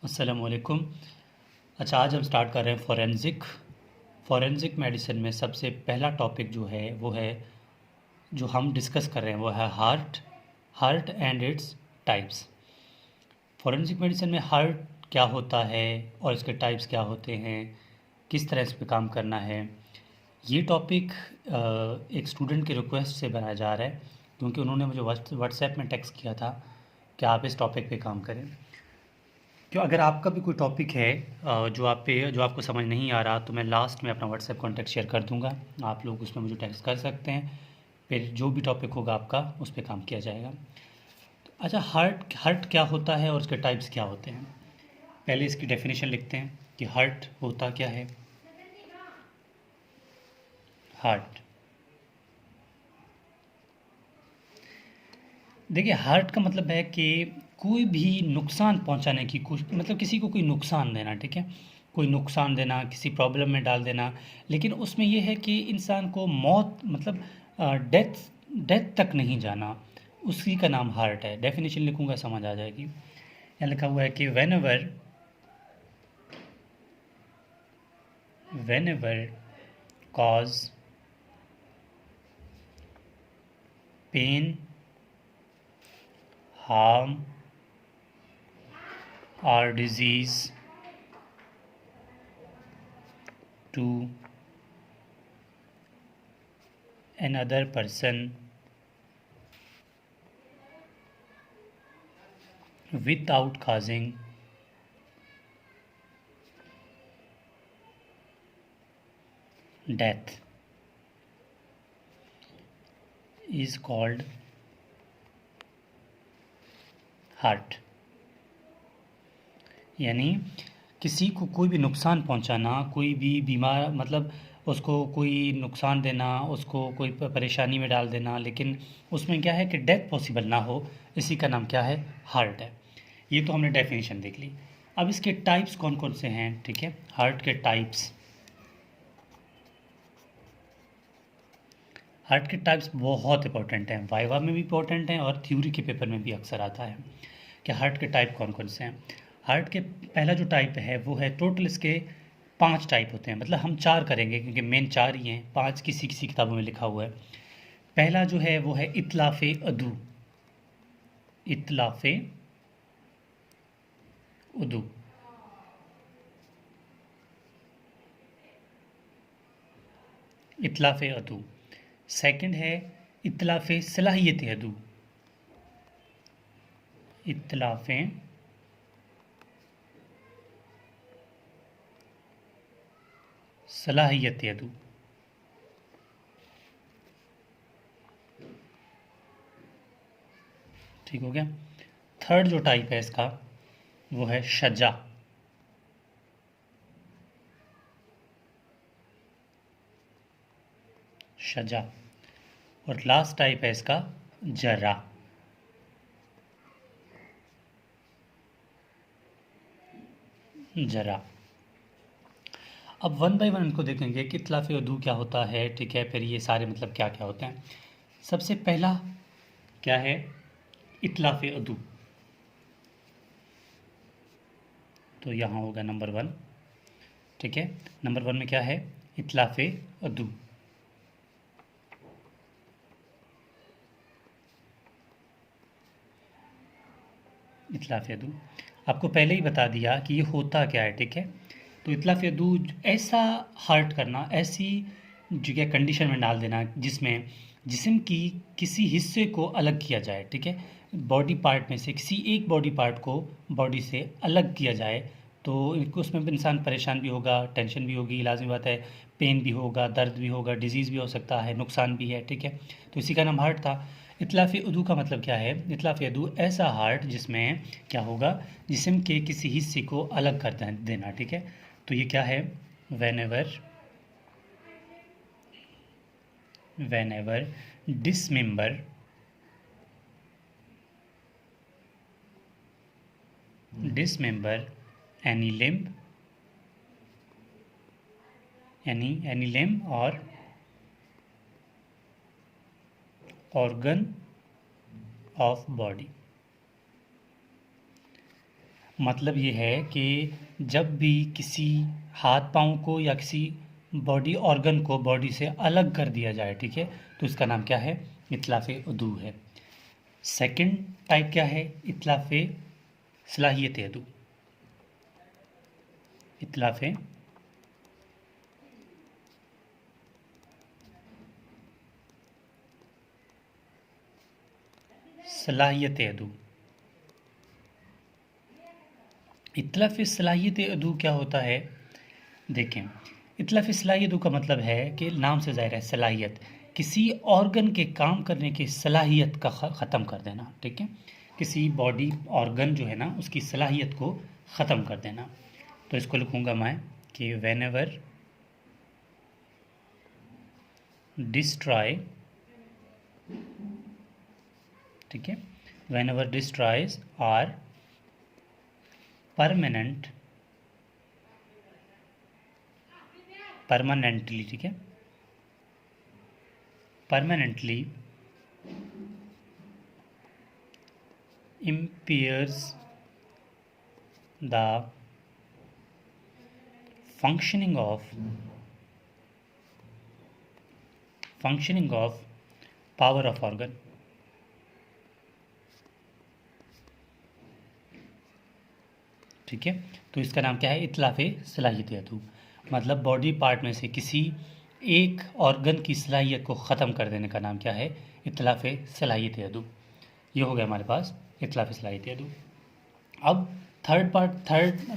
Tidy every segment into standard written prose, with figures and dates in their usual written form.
अस्सलामुअलैकुम। अच्छा, आज हम स्टार्ट कर रहे हैं फ़ॉरेंसिक मेडिसिन में सबसे पहला टॉपिक जो है वो है, जो हम डिस्कस कर रहे हैं वो है heart and its types. Forensic medicine में हार्ट क्या होता है और इसके टाइप्स क्या होते हैं, किस तरह इस पे काम करना है। ये टॉपिक एक स्टूडेंट के रिक्वेस्ट से बनाया जा रहा है, क्योंकि उन्होंने मुझे व्हाट्सएप में टेक्स्ट किया था कि आप इस टॉपिक पे काम करें। क्यों, अगर आपका भी कोई टॉपिक है जो आपको समझ नहीं आ रहा, तो मैं लास्ट में अपना व्हाट्सएप कॉन्टैक्ट शेयर कर दूंगा। आप लोग उसमें मुझे टेक्स्ट कर सकते हैं, फिर जो भी टॉपिक होगा आपका उस पर काम किया जाएगा। अच्छा, हार्ट हार्ट क्या होता है और उसके टाइप्स क्या होते हैं। पहले इसकी डेफिनेशन लिखते हैं कि हार्ट होता क्या है। हार्ट, देखिए, हार्ट का मतलब है कि कोई भी नुकसान पहुंचाने की कुछ, मतलब किसी को कोई नुकसान देना, ठीक है। कोई नुकसान देना, किसी प्रॉब्लम में डाल देना, लेकिन उसमें यह है कि इंसान को मौत, मतलब डेथ डेथ तक नहीं जाना, उसी का नाम हार्ट है। डेफिनेशन लिखूंगा, समझ आ जाएगी। यहाँ लिखा हुआ है कि whenever cause pain, harm और disease to another person without causing death is called hurt. यानी किसी को कोई भी नुकसान पहुंचाना, कोई भी बीमार, मतलब उसको कोई नुकसान देना, उसको कोई परेशानी में डाल देना, लेकिन उसमें क्या है कि डेथ पॉसिबल ना हो, इसी का नाम क्या है, हार्ट है। ये तो हमने डेफिनेशन देख ली। अब इसके टाइप्स कौन कौन से हैं, ठीक है। हार्ट के टाइप्स बहुत इंपॉर्टेंट हैं, वाइवा में भी इंपॉर्टेंट हैं और थ्योरी के पेपर में भी अक्सर आता है कि हार्ट के टाइप कौन कौन से हैं। हार्ट के पहला जो टाइप है वो है, टोटल इसके 5 टाइप होते हैं, मतलब हम 4 करेंगे क्योंकि मेन 4 ही हैं, 5 किसी किसी किताबों में लिखा हुआ है। पहला जो है वो है इतलाफ़े अदू। इतलाफ़े उदू। इतलाफ़े अदू। सेकंड है इतलाफ़े सलाहियत अदू। इतलाफ़े सलाहियत अदू। ठीक हो गया। थर्ड जो टाइप है इसका वो है शजा। शजा। और लास्ट टाइप है इसका जरा। जरा। अब वन बाय वन इनको देखेंगे कि इतलाफ़ उदू क्या होता है, ठीक है, फिर ये सारे मतलब क्या क्या होते हैं। सबसे पहला क्या है, इतलाफ़ उदू। तो यहाँ होगा नंबर 1, ठीक है। नंबर 1 में क्या है, इतलाफ़ उदू। इतलाफ़ उदू आपको पहले ही बता दिया कि ये होता क्या है, ठीक है। तो इतलाफ़ उदू ऐसा हर्ट करना, ऐसी जगह कंडीशन में डाल देना जिसमें जिस्म की किसी हिस्से को अलग किया जाए, ठीक है। बॉडी पार्ट में से किसी एक बॉडी पार्ट को बॉडी से अलग किया जाए, तो इनको उसमें इंसान परेशान भी होगा, टेंशन भी होगी, लाजमी बात है, पेन भी होगा, दर्द भी होगा, डिजीज़ भी हो सकता है, नुकसान भी है, ठीक है। तो इसी का नाम हार्ट था। इतलाफ़ उदू का मतलब क्या है, इतलाफ़ उदू ऐसा हार्ट जिसमें क्या होगा, जिस्म के किसी हिस्से को अलग कर देना, ठीक है। तो ये क्या है, whenever dismember any limb, any limb और ऑर्गन ऑफ बॉडी। मतलब ये है कि जब भी किसी हाथ पाँव को या किसी बॉडी ऑर्गन को बॉडी से अलग कर दिया जाए, ठीक है, तो इसका नाम क्या है? इतलाफ़ उदू है। सेकंड टाइप क्या है? इतलाफ़ सलाहियत अदू। इतलाफ़ सलाहियत अदू। इतलाफ़ सलाहियत अदू क्या होता है? देखें, इतलाफ़ सलाहियत का मतलब है कि नाम से ज़ाहिर है सलाहियत, किसी ऑर्गन के काम करने की सलाहियत का ख़त्म कर देना, ठीक है, किसी बॉडी ऑर्गन जो है ना उसकी सलाहियत को ख़त्म कर देना। तो इसको लिखूँगा मैं कि वेन एवर डिस्ट्रॉय, ठीक है, whenever destroys or permanently, ठीक है, permanently impairs the functioning of power of organ, ठीक है। तो इसका नाम क्या है? इतलाफ़ सलाहियत अदू। मतलब बॉडी पार्ट में से किसी एक ऑर्गन की सलाहियत को ख़त्म कर देने का नाम क्या है? इतलाफ़ सलाहियत अदू। ये हो गया हमारे पास इतलाफ़ सलाहियत अदू। अब थर्ड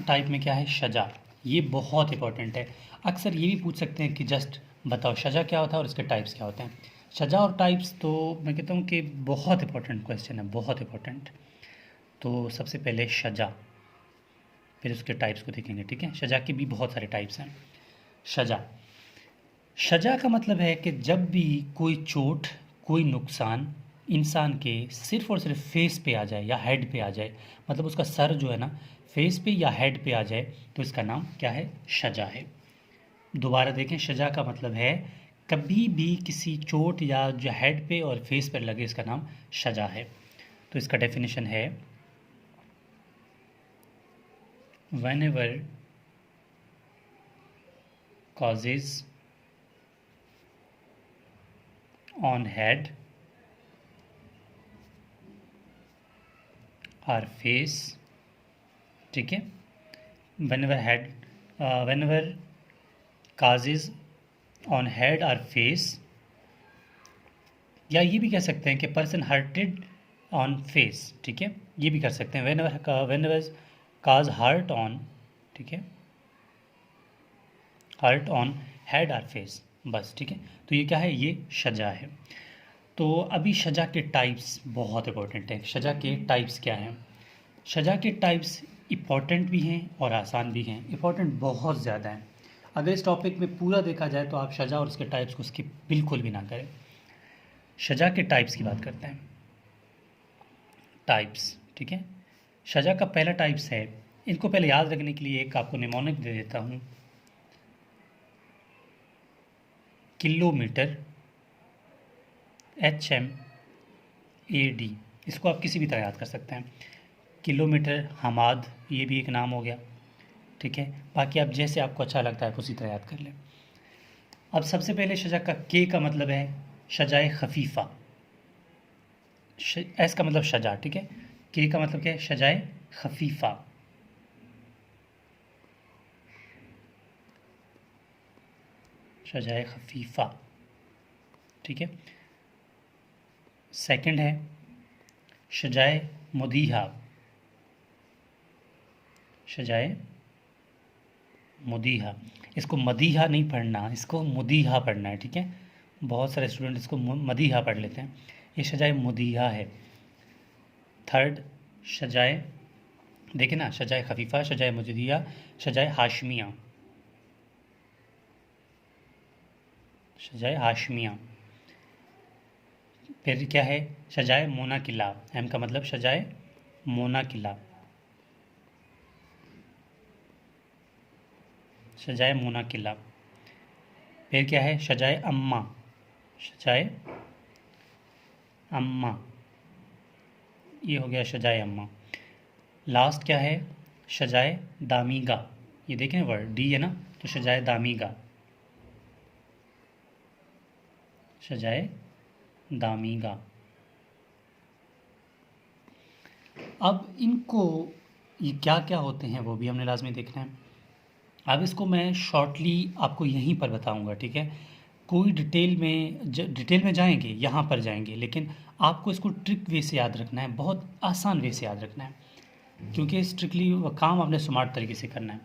टाइप में क्या है? शजा। ये बहुत इंपॉर्टेंट है। अक्सर ये भी पूछ सकते हैं कि जस्ट बताओ शजा क्या होता है और इसके टाइप्स क्या होते हैं। शजा और टाइप्स तो मैं कहता हूँ कि बहुत इंपॉर्टेंट क्वेश्चन है, बहुत इंपॉर्टेंट। तो सबसे पहले शजा, फिर उसके टाइप्स को देखेंगे, ठीक है। शजा के भी बहुत सारे टाइप्स हैं। शजा का मतलब है कि जब भी कोई चोट, कोई नुकसान इंसान के सिर्फ और सिर्फ फेस पे आ जाए या हेड पे आ जाए, मतलब उसका सर जो है ना फेस पे या हेड पे आ जाए, तो इसका नाम क्या है? शजा है। दोबारा देखें, शजा का मतलब है कभी भी किसी चोट या जो हेड पे और फेस पर लगे, इसका नाम शजा है। तो इसका डेफिनेशन है whenever causes on head or face, ठीक है, whenever causes on head or face, या ये भी कह सकते हैं कि पर्सन हर्टेड ऑन फेस, ठीक है, ये भी कर सकते हैं whenever cause hurt on, ठीक है, हर्ट ऑन हेड और फेस, बस, ठीक है। तो ये क्या है? ये शजा है। तो अभी शजा के टाइप्स बहुत इंपॉर्टेंट हैं। शजा के टाइप्स क्या हैं? शजा के टाइप्स इम्पॉर्टेंट भी हैं और आसान भी हैं। इम्पॉर्टेंट बहुत ज़्यादा हैं। अगर इस टॉपिक में पूरा देखा जाए तो आप शजा और उसके टाइप्स को स्किप बिल्कुल भी ना करें। शजा के टाइप्स की बात करते हैं। टाइप्स, ठीक है। शजा का पहला टाइप्स है, इनको पहले याद रखने के लिए एक आपको निमोनिक दे देता हूँ, किलोमीटर, HMAD। इसको आप किसी भी तरह याद कर सकते हैं। किलोमीटर, हमाद, ये भी एक नाम हो गया, ठीक है। बाकी आप जैसे आपको अच्छा लगता है उसी तरह याद कर लें। अब सबसे पहले शजा का के का मतलब है शजाए खफीफ़ा। एस का मतलब शजा, ठीक है। के का मतलब क्या है? शजाए खफीफ़ा। शजाए खफीफ़ा, ठीक है। सेकंड है शजाए मुदीहा। शजाए मुदीहा, इसको मदीहा नहीं पढ़ना, इसको मुदीहा पढ़ना है, ठीक है। बहुत सारे स्टूडेंट इसको मदीहा पढ़ लेते हैं। ये शजाए मुदीहा है। थर्ड शजाए, देखे ना, शजाए खफीफ़ा, शजाए मुदीहा, शजाए हाशमिया। शजाए हाशमिया। फिर क्या है? शजाए मोना किला। एम का मतलब शजाए मोना किला। शजाए मोना किला। फिर क्या है? शजाए अम्मा। शजाए अम्मा, ये हो गया शजाए अम्मा। लास्ट क्या है? शजाए दामीगा, ये देखें वर्ड डी है ना, तो शजाए दामीगा, शजाए दामीगा। अब इनको ये क्या क्या होते हैं वो भी हमने लाजमी देखना है। अब इसको मैं शॉर्टली आपको यहीं पर बताऊंगा, ठीक है। कोई डिटेल में जाएंगे, यहाँ पर जाएंगे, लेकिन आपको इसको ट्रिक वे से याद रखना है, बहुत आसान वे से याद रखना है, क्योंकि स्ट्रिक्टली काम आपने स्मार्ट तरीके से करना है।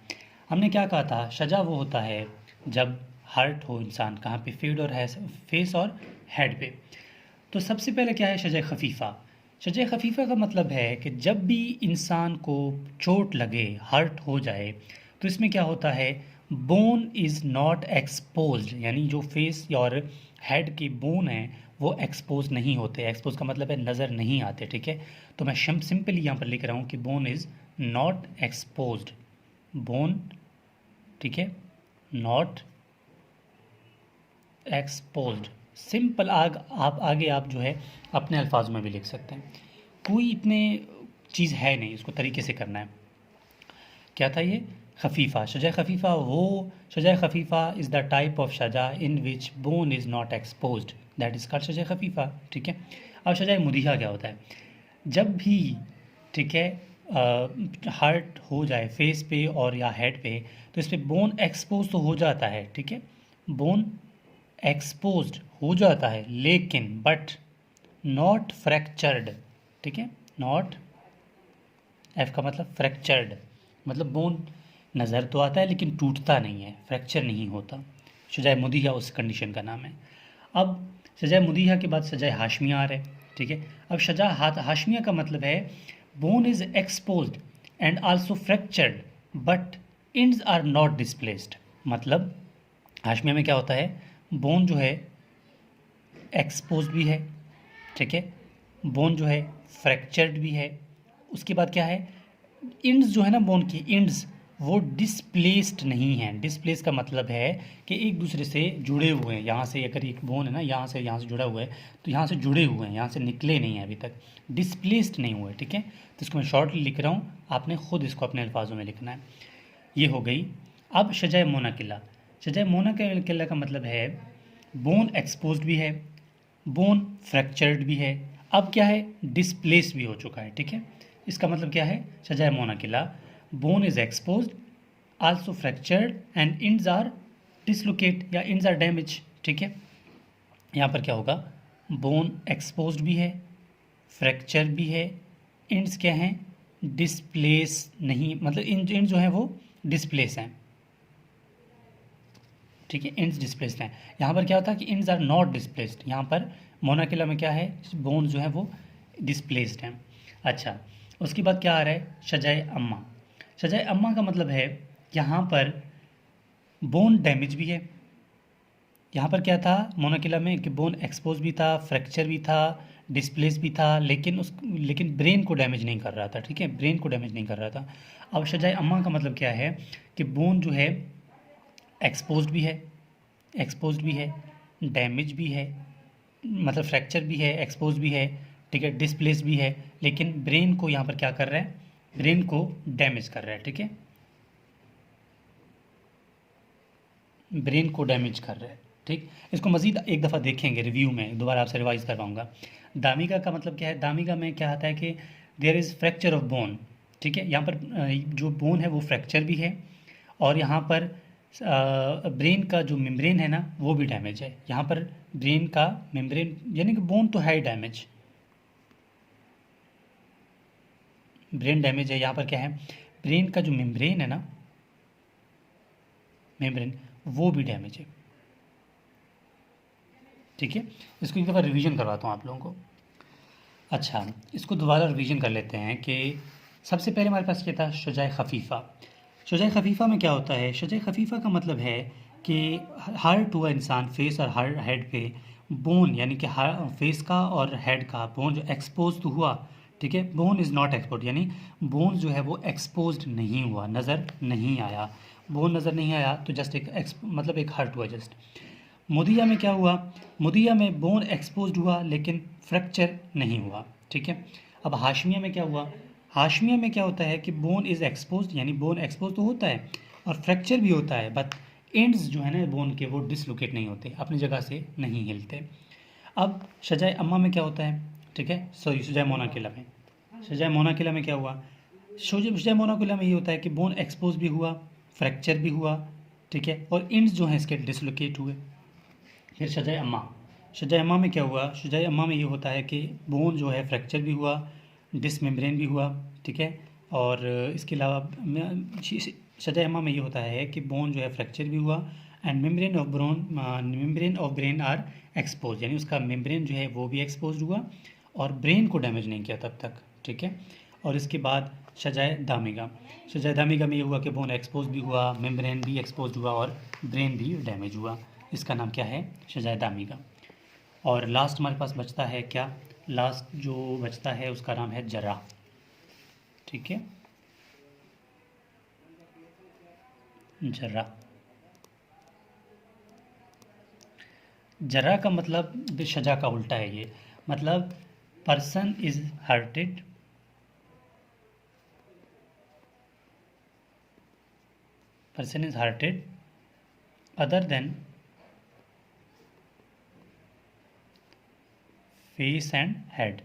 हमने क्या कहा था, सजा वो होता है जब हर्ट हो इंसान, कहाँ पे, फेस और हेड पे। तो सबसे पहले क्या है, सजा खफीफ़ा। सजा खफीफ़ा का मतलब है कि जब भी इंसान को चोट लगे, हर्ट हो जाए, तो इसमें क्या होता है, बोन इज़ नॉट एक्सपोज्ड, यानी जो फेस और हेड की बोन है वो एक्सपोज नहीं होते। एक्सपोज का मतलब है नज़र नहीं आते, ठीक है। तो मैं सिंपली यहाँ पर लिख रहा हूँ कि bone is not exposed, bone, ठीक है, नॉट एक्सपोज्ड। सिंपल आप आगे आप जो है अपने अल्फाज में भी लिख सकते हैं, कोई इतने चीज़ है नहीं, इसको तरीके से करना है। क्या था ये, खफीफ़ा, शजा खफीफ़ा वो, शजा खफीफ़ा इज़ द टाइप ऑफ शजा in which bone is not exposed, that is called शजा खफीफ़ा, ठीक है। अब शजा मुरीहा क्या होता है, जब भी, ठीक है, हर्ट हो जाए फेस पे और या हेड पे, तो इस पर बोन एक्सपोज तो हो जाता है, ठीक है, बोन एक्सपोज्ड हो जाता है, लेकिन बट नॉट फ्रैक्चर्ड, ठीक है, नॉट, एफ का मतलब फ्रैक्चर्ड, मतलब बोन नज़र तो आता है लेकिन टूटता नहीं है, फ्रैक्चर नहीं होता। सजाए मुदीहा उस कंडीशन का नाम है। अब सजाए मुदीहा के बाद सजाए हाशमिया आ रहा है, ठीक है। अब सजा हाशमिया का मतलब है bone is exposed and also fractured but ends are not displaced. मतलब हाशमिया में क्या होता है, बोन जो है एक्सपोज भी है, ठीक है, बोन जो है फ्रैक्चर्ड भी है, उसके बाद क्या है, इंड्स जो है ना बोन की इंड्स वो डिस्प्लेस्ड नहीं हैं। डिस्प्लेस का मतलब है कि एक दूसरे से जुड़े हुए हैं, यहाँ से अगर एक बोन है ना, यहाँ से जुड़ा हुआ है, तो यहाँ से जुड़े हुए हैं, यहाँ से निकले नहीं हैं अभी तक, डिस्प्लेस्ड नहीं हुए, ठीक है। तो इसको मैं शॉर्टली लिख रहा हूँ, आपने खुद इसको अपने अल्फाजों में लिखना है। ये हो गई। अब शजाए मोनाकिला, शजाए मोनाकिला का मतलब है बोन एक्सपोज्ड भी है, बोन फ्रैक्चर्ड भी है, अब क्या है, डिस्प्लेस भी हो चुका है, ठीक है। इसका मतलब क्या है, सजाए मोनाकिला, bone is exposed, also fractured and ends are dislocate या इंड्स आर डैमेज, ठीक है। यहाँ पर क्या होगा, बोन एक्सपोज्ड भी है, फ्रैक्चर भी है, इंड्स क्या हैं, डिस्प्लेस नहीं, मतलब इंड जो है वो डिस्प्लेस हैं, ठीक है, इंड्स डिस्प्लेस्ड हैं। यहाँ पर क्या होता है कि इंड्स आर नॉट डिस्प्लेस्ड, यहाँ पर मोनाकिला में क्या है, बोन जो है वो डिस्प्लेस्ड हैं। अच्छा, उसके बाद क्या आ रहा है, शजाए अम्मा। शजाए अम्मा का मतलब है यहाँ पर बोन डैमेज भी है। यहाँ पर क्या था मोनाकिला में कि बोन एक्सपोज भी था, फ्रैक्चर भी था, डिस्प्लेस भी था, लेकिन ब्रेन को डैमेज नहीं कर रहा था, ठीक है, ब्रेन को डैमेज नहीं कर रहा था। अब शजाए अम्मा का मतलब क्या है कि बोन जो है एक्सपोज्ड भी है, डैमेज भी है, मतलब फ्रैक्चर भी है, एक्सपोज भी है, ठीक है, डिस्प्लेस भी है, लेकिन ब्रेन को यहाँ पर क्या कर रहा है, ब्रेन को डैमेज कर रहा है, ठीक है, ब्रेन को डैमेज कर रहा है, ठीक। इसको मज़ीद एक दफ़ा देखेंगे रिव्यू में, दोबारा आपसे रिवाइज करवाऊँगा। दामिगा का मतलब क्या है, दामिगा में क्या आता है कि there is fracture of bone, ठीक है, यहाँ पर जो बोन है वो फ्रैक्चर भी है, और यहाँ पर ब्रेन का जो मेम्ब्रेन है ना वो भी डैमेज है। यहाँ पर ब्रेन का मेम्ब्रेन यानी कि बोन तो है डैमेज, ब्रेन डैमेज है। यहाँ पर क्या है, ब्रेन का जो मेम्ब्रेन है ना, मेम्ब्रेन वो भी डैमेज है, ठीक है। इसको एक दफ़ा रिवीजन करवाता हूँ आप लोगों को। अच्छा, इसको दोबारा रिवीजन कर लेते हैं कि सबसे पहले हमारे पास क्या था, शजाए खफीफ़ा। शजाए खफीफ़ा में क्या होता है, शजाए खफीफ़ा का मतलब है कि हर्ट हुआ इंसान फेस और हर हेड पे, बोन यानी कि फेस का और हेड का बोन जो एक्सपोज तो हुआ, ठीक है, बोन इज़ नॉट एक्सपोज, यानी बोन जो है वो एक्सपोज नहीं हुआ, नज़र नहीं आया, बोन नज़र नहीं आया, तो जस्ट मतलब एक हर्ट हुआ जस्ट। मुदिया में क्या हुआ, मुदिया में बोन एक्सपोज हुआ लेकिन फ्रैक्चर नहीं हुआ, ठीक है। अब हाशमिया में क्या हुआ, हाशमिया में क्या होता है कि बोन इज़ एक्सपोज, यानी बोन एक्सपोज तो होता है और फ्रैक्चर भी होता है, बट एंड्स जो है ना बोन के वो डिसलोकेट नहीं होते, अपनी जगह से नहीं हिलते। अब शजाय अम्मा में क्या होता है, ठीक है, सॉरी शजाय मोना किला में, शजाय मोना किला में क्या हुआ, शजाय मोना किला में ये होता है कि बोन एक्सपोज भी हुआ, फ्रैक्चर भी हुआ, ठीक है, और एंड्स जो हैं इसके डिसलोकेट हुए। फिर शजाय अम्मा, शजाय अम्मा में क्या हुआ, शजाय अम्मा में ये होता है कि बोन जो है फ्रैक्चर भी हुआ, डिसमेम्ब्रेन भी हुआ, ठीक है, और इसके अलावा शजाय अम्मा में ये होता है कि बोन जो है फ्रैक्चर भी हुआ and membrane of brain are expose, यानी उसका मेम्ब्रेन जो है वो भी एक्सपोज हुआ और ब्रेन को डैमेज नहीं किया तब तक, ठीक है। और इसके बाद शजाय दामिगा, शजाय दामिगा में ये हुआ कि बोन एक्सपोज भी हुआ, मेम्ब्रेन भी एक्सपोज हुआ और ब्रेन भी डैमेज हुआ, इसका नाम क्या है, शजाय दामिगा। और लास्ट हमारे पास बचता है क्या, लास्ट जो बचता है उसका नाम है जर्रा, ठीक है, जर्रा। जर्रा का मतलब शजा का उल्टा है ये, मतलब person is hurted, person is hurted other than face and head,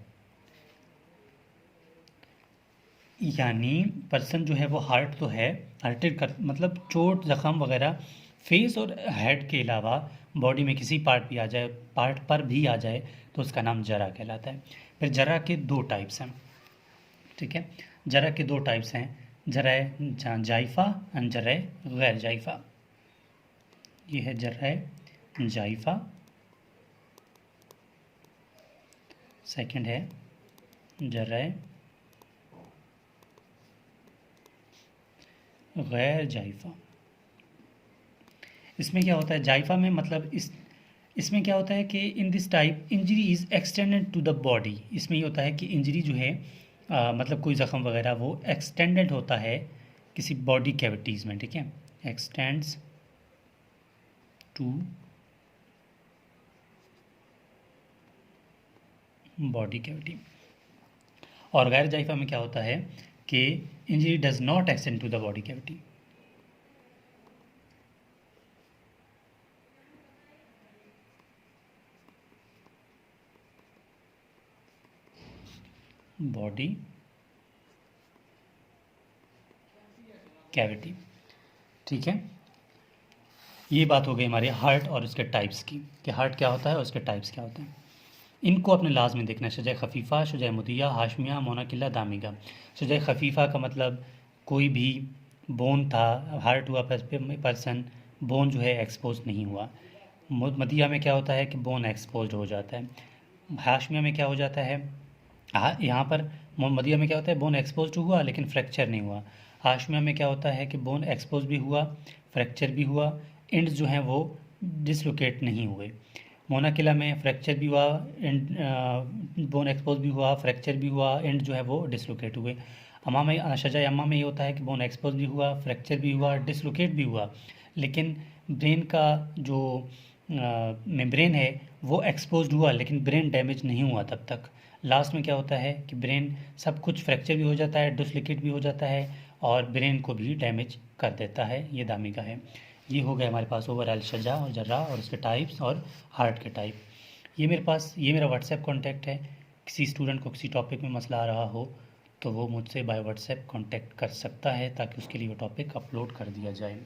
यानी पर्सन जो है वो हार्ट तो है, हर्टेड कर मतलब चोट जख्म वगैरह फेस और हेड के अलावा बॉडी में किसी पार्ट भी आ जाए, पार्ट पर भी आ जाए तो उसका नाम जरा कहलाता है। फिर जरा के दो टाइप्स हैं, ठीक है, जरा के दो टाइप्स हैं, जरा जाइफा एंड जरा गैर जाइफा। ये है जरा जाइफा, सेकंड है जरा गैर जाइफा। इसमें क्या होता है, जाइफा में मतलब इसमें क्या होता है कि in this type injury is extended to the body, इसमें ये होता है कि इंजरी जो है मतलब कोई ज़ख़म वगैरह वो एक्सटेंडेड होता है किसी बॉडी कैविटीज़ में, ठीक है, एक्सटेंड्स टू बॉडी कैविटी। और गैर जाइफा में क्या होता है कि injury does not extend to the body cavity. Body cavity, ठीक है। ये बात हो गई हमारे हार्ट और उसके टाइप्स की, कि हार्ट क्या होता है और उसके टाइप्स क्या होते हैं। इनको अपने लाज में देखना है, शजाय खफीफ़ा, शजाय मुदिया, हाशमिया, मोनाकिला, दामिगा। शजाय खफीफ़ा का मतलब कोई भी बोन था, हार्ट हुआ पर्सन, बोन जो है एक्सपोज नहीं हुआ। मदिया में क्या होता है कि बोन एक्सपोज हो जाता है। हाशमिया में क्या हो जाता है, यहाँ पर मदिया में क्या होता है, बोन एक्सपोज हुआ लेकिन फ्रैक्चर नहीं हुआ। हाशमिया में क्या होता है कि बोन एक्सपोज भी हुआ, फ्रैक्चर भी हुआ, एंड्स जो हैं वो डिसलोकेट नहीं हुए। मोनाकिला में फ्रैक्चर भी हुआ, एंड बोन एक्सपोज भी हुआ, फ्रैक्चर भी हुआ, एंड जो है वो डिसलोकेट हुए। अम्मा में शजाय अम्मा में ये होता है कि बोन एक्सपोज भी हुआ, फ्रैक्चर भी हुआ, डिसलोकेट भी हुआ, लेकिन ब्रेन का जो मेम्ब्रेन है वो एक्सपोज हुआ लेकिन ब्रेन डैमेज नहीं हुआ तब तक। लास्ट में क्या होता है कि ब्रेन सब कुछ फ्रैक्चर भी हो जाता है, डिसलोकेट भी हो जाता है और ब्रेन को भी डैमेज कर देता है। ये दामिगा है। ये हो गया हमारे पास ओवरऑल शजा और जर्रा और उसके टाइप्स और हार्ट के टाइप। ये मेरा व्हाट्सएप कॉन्टैक्ट है। किसी स्टूडेंट को किसी टॉपिक में मसला आ रहा हो तो वो मुझसे बाय व्हाट्सएप कॉन्टैक्ट कर सकता है ताकि उसके लिए वो टॉपिक अपलोड कर दिया जाए।